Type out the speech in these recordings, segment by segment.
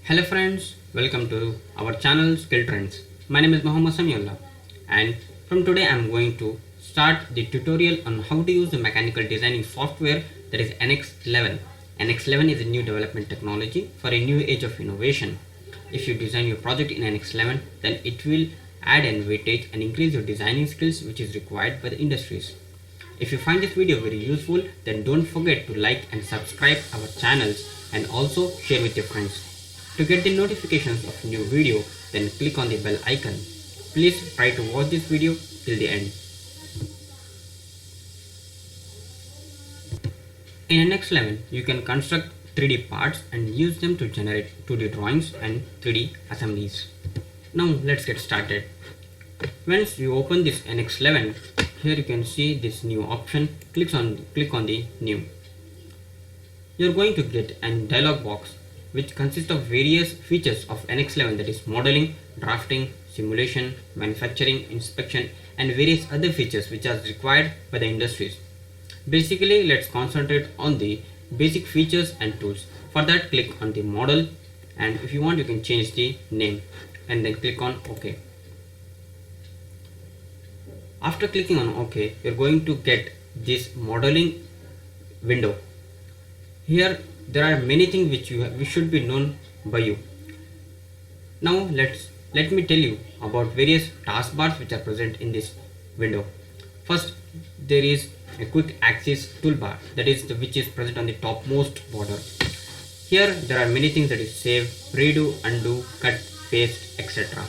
Hello friends, welcome to our channel Skill Trends. My name is Muhammad Samiullah, and from today I am going to start the tutorial on how to use the mechanical designing software that is NX11. NX11 is a new development technology for a new age of innovation. If you design your project in NX11, then it will add an weightage and increase your designing skills which is required by the industries. If you find this video very useful, then don't forget to like and subscribe our channels and also share with your friends. To get the notifications of new video, then click on the bell icon. Please try to watch this video till the end. In NX11, you can construct 3D parts and use them to generate 2D drawings and 3D assemblies. Now let's get started. Once you open this NX11, here you can see this new option. Click on the new. You're going to get a dialog box which consists of various features of NX11, that is modeling, drafting, simulation, manufacturing, inspection, and various other features which are required by the industries. Basically, let's concentrate on the basic features and tools. For that, click on the model, and if you want you can change the name and then click on OK. After clicking on OK, you're going to get this modeling window. Here there are many things which should be known by you. Now let me tell you about various taskbars which are present in this window. First, there is a quick axis toolbar, that is which is present on the topmost border. Here there are many things, that is save, redo, undo, cut, paste, etc.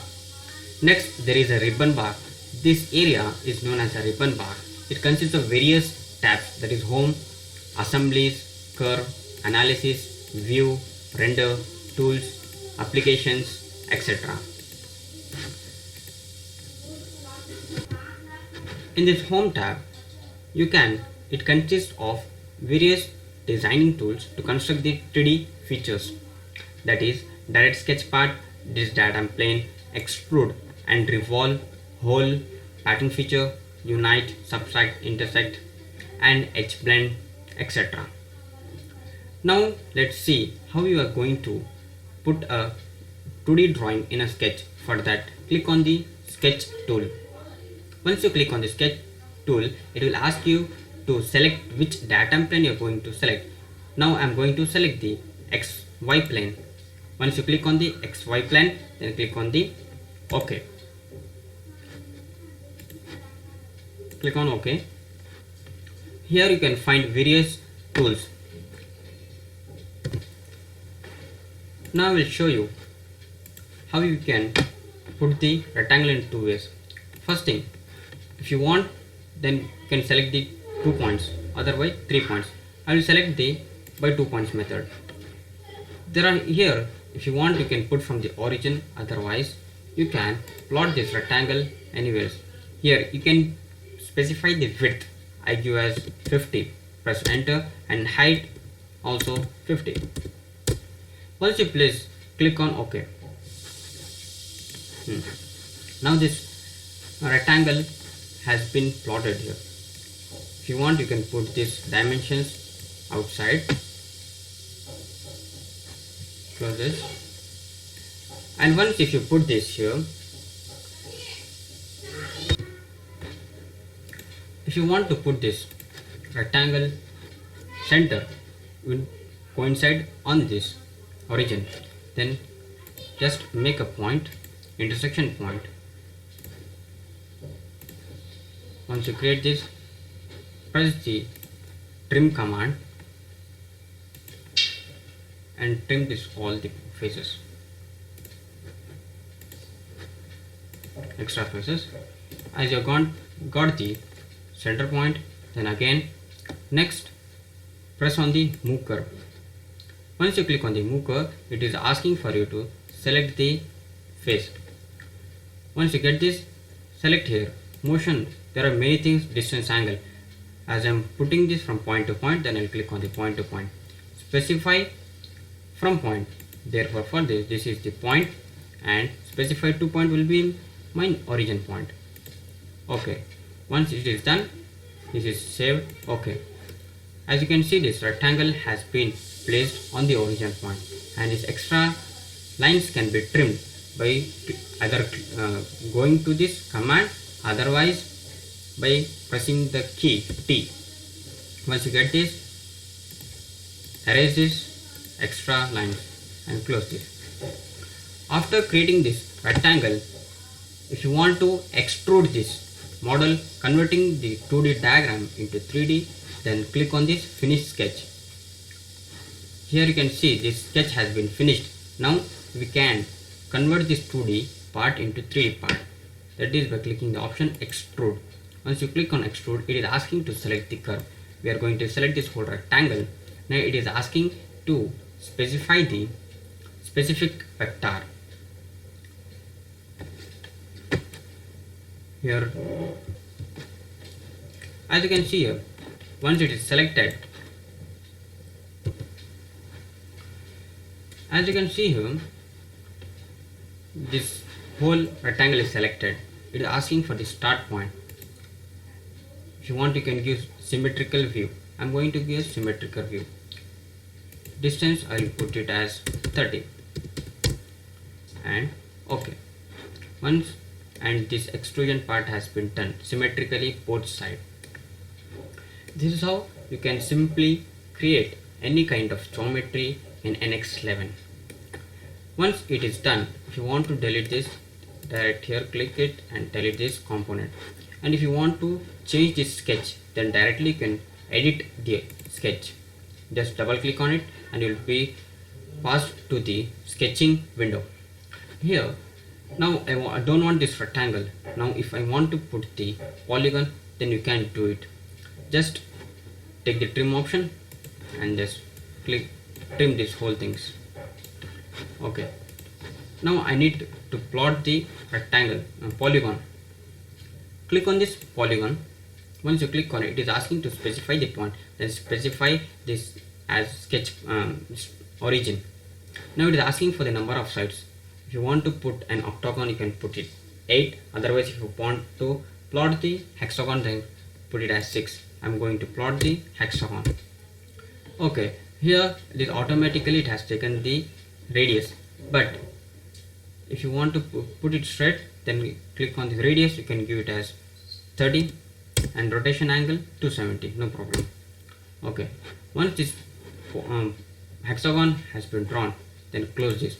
Next, there is a ribbon bar. This area is known as a ribbon bar. It consists of various tabs, that is home, assemblies, curve, analysis, view, render, tools, applications, etc. In this home tab, it consists of various designing tools to construct the 3D features, that is direct sketch part, this diagram plane, extrude and revolve, hole, pattern feature, unite, subtract, intersect, and edge blend, etc. Now let's see how you are going to put a 2D drawing in a sketch. For that, click on the sketch tool. Once you click on the sketch tool, it will ask you to select which datum plane you are going to select. Now I am going to select the XY plane. Once you click on the XY plane, then click on the OK. Click on OK. Here you can find various tools. Now I will show you how you can put the rectangle in two ways. First thing, if you want, then you can select the 2 points, otherwise 3 points. I will select the by 2 points method. There are here, if you want you can put from the origin, otherwise you can plot this rectangle anywhere. Here you can specify the width, I give as 50, press enter, and height also 50. Once you place, click on OK. Now this rectangle has been plotted here. If you want you can put these dimensions outside, close this, and once if you put this here, if you want to put this rectangle center will coincide on this origin, then just make a point, intersection point. Once you create this, press the trim command and trim this all the faces, extra faces. As you got the center point, then again next press on the move curve. Once you click on the move curve, it is asking for you to select the face. Once you get this, select here motion. There are many things, distance, angle. As I am putting this from point to point, then I will click on the point to point. Specify from point. Therefore for this is the point, and specify 2 point will be my origin point. Okay. Once it is done, this is saved. Okay. As you can see, this rectangle has been placed on the origin point, and this extra lines can be trimmed by either going to this command, otherwise by pressing the key T. Once you get this, erase this extra lines and close this. After creating this rectangle, if you want to extrude this model, converting the 2D diagram into 3D, then click on this finish sketch. Here you can see this sketch has been finished. Now we can convert this 2D part into 3D part. That is by clicking the option extrude. Once you click on extrude, it is asking to select the curve. We are going to select this whole rectangle. Now it is asking to specify the specific vector. Here, as you can see here, once it is selected, as you can see here, this whole rectangle is selected. It is asking for the start point. If you want, you can give symmetrical view. I am going to give symmetrical view. Distance I will put it as 30 and OK. Once and this extrusion part has been done symmetrically both sides. This is how you can simply create any kind of geometry in NX11. Once it is done, if you want to delete this, direct here, click it and delete this component. And if you want to change this sketch, then directly you can edit the sketch. Just double click on it and you will be passed to the sketching window. Here, now I don't want this rectangle. Now if I want to put the polygon, then you can do it. Just take the trim option and just click trim this whole things. Okay. Now I need to plot the rectangle polygon. Click on this polygon. Once you click on it, it is asking to specify the point. Then specify this as sketch origin. Now it is asking for the number of sides. If you want to put an octagon, you can put it 8. Otherwise, if you want to plot the hexagon, then put it as 6. I am going to plot the hexagon. Okay, here this automatically it has taken the radius. But if you want to put it straight, then click on the radius. You can give it as 30 and rotation angle 270. No problem. Okay, once this hexagon has been drawn, then close this.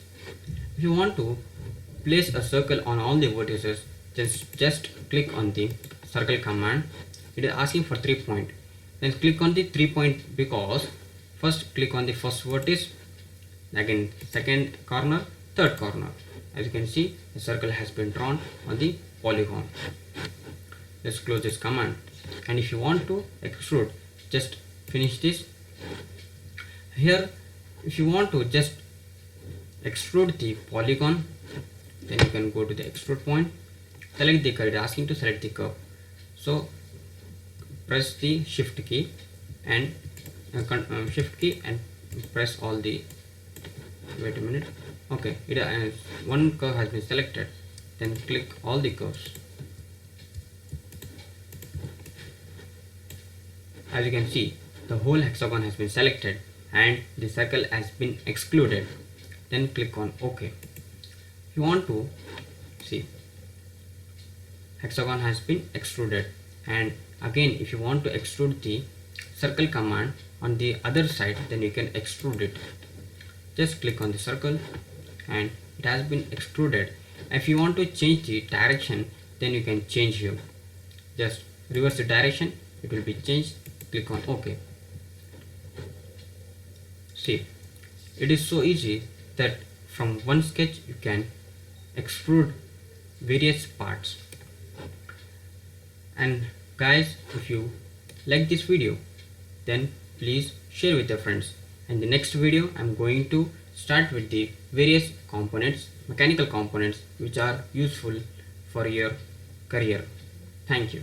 If you want to place a circle on all the vertices, just click on the circle command. It is asking for 3 point. Then click on the 3 point because first click on the first vertex, again second corner, third corner. As you can see, the circle has been drawn on the polygon. Let's close this command. And if you want to extrude, just finish this. Here, if you want to just extrude the polygon, then you can go to the extrude point, select the curve. It is asking to select the curve. So press the shift key and press all the, wait a minute. Okay, one curve has been selected. Then click all the curves. As you can see, the whole hexagon has been selected and the circle has been excluded. Then click on OK. If you want to see, hexagon has been extruded. And again, if you want to extrude the circle command on the other side, then you can extrude it. Just click on the circle and it has been extruded. If you want to change the direction, then you can change here. Just reverse the direction, it will be changed. Click on OK. See, it is so easy that from one sketch you can extrude various parts. And guys, if you like this video, then please share with your friends. And the next video I'm going to start with the various components, mechanical components which are useful for your career. Thank you.